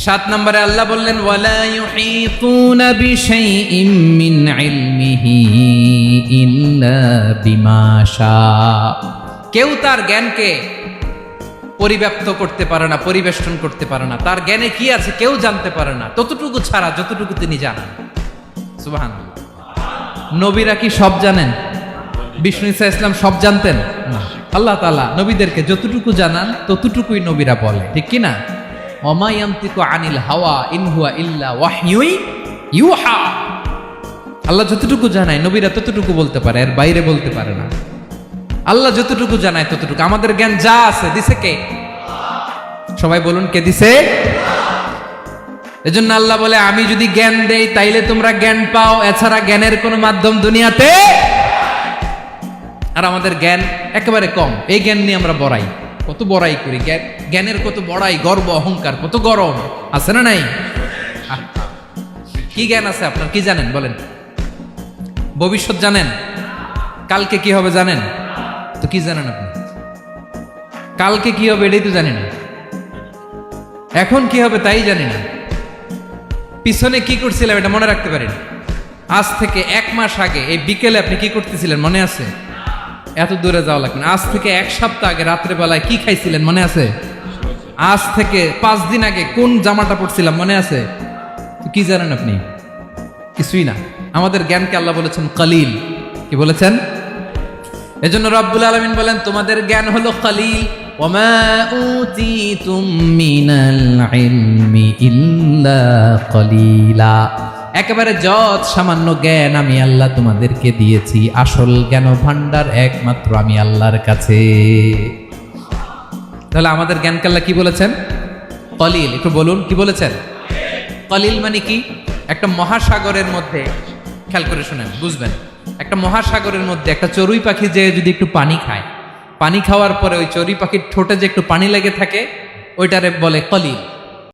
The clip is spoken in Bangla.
7 নম্বরে আল্লাহ বললেন ওয়ালা ইউহিতুনা বিশাইইম মিন ইলমিহি ইল্লা বিমা শা। কেউ তার জ্ঞানকে পরিব্যাপ্ত করতে পারে না, পরিবেষ্টন করতে পারে না। তার জ্ঞানে কি আছে কেউ জানতে পারে না, ততটুকু ছাড়া যতটুকু তিনি জানেন। সুবহানাল্লাহ। নবীরা কি সব জানেন? বিষ্ণু ঈসা ইসলাম সব জানতেন না। আল্লাহ তাআলা নবীদেরকে যতটুকু জানান ততটুকুই নবীরা বলে, ঠিক কি না? ওমা ইয়ানতিকু আনিল হাওয়া ইন হুয়া ইল্লা ওয়াহয়ুই ইউহা। আল্লাহ যতটুকু জানায় নবীরা ততটুকু বলতে পারে, এর বাইরে বলতে পারে না। আল্লাহ যতটুকু জানায় ততটুকু। আমাদের জ্ঞান যা আছে দিছে কে? সবাই বলুন, কে দিছে? এজন্য আল্লাহ বলে আমি যদি জ্ঞান দেই তাইলে তোমরা জ্ঞান পাও, এছাড়া জ্ঞানের কোনো মাধ্যম দুনিয়াতে। আর আমাদের জ্ঞান একেবারে কম, এই জ্ঞান নিয়ে আমরা বড়াই, কত বড়াই করি। জ্ঞানের কত বড়াই, গর্ব অহংকার, কত গরম আছে না নাই? কি জ্ঞান আছে আপনার? কি জানেন বলেন? ভবিষ্যৎ জানেন? কালকে কি হবে জানেন? তো কি জানেন আপনি? কালকে কি হবে এটাই তো জানি না, এখন কি হবে তাই জানি না, পিছনে কি করছিলাম এটা মনে রাখতে পারি না। আজ থেকে 1 মাস আগে এই বিকেলে আপনি কি করতেছিলেন মনে আছে? এত দূরে যাওয়া লাগবে না। আজ থেকে 1 সপ্তাহ আগে রাত্রে বেলায় কি খাইছিলেন মনে আছে? আজ থেকে 5 দিন আগে কোন জামাটা পরছিলাম মনে আছে? তো কি জানেন আপনি? কিছুই না। আমাদের জ্ঞানকে আল্লাহ বলেছেন কলিল। কি বলেছেন? এজন্য রব্বুল আলামিন বলেন তোমাদের জ্ঞান হলো কলিল। ওমা উতিতুম মিনাল ইলমি ইল্লা কলিলা। একেবারে যত সামান্য জ্ঞান আমি আল্লাহ তোমাদেরকে দিয়েছি, আসল জ্ঞান ভান্ডার একমাত্র আমি আল্লাহর কাছে। তাহলে আমাদের জ্ঞানকে আল্লাহ কি বলেছেন? কলিল। একটু বলুন কি বলেছেন? কলিল মানে কি? একটা মহাসাগরের মধ্যে, খেয়াল করে শুনেন বুঝবেন, একটা মহাসাগরের মধ্যে একটা চড়ুই পাখি যে যদি একটু পানি খায়, পানি খাওয়ার পরে ওই চড়ুই পাখির ঠোঁটে যে একটু পানি লেগে থাকে ওইটারে বলে কলিল।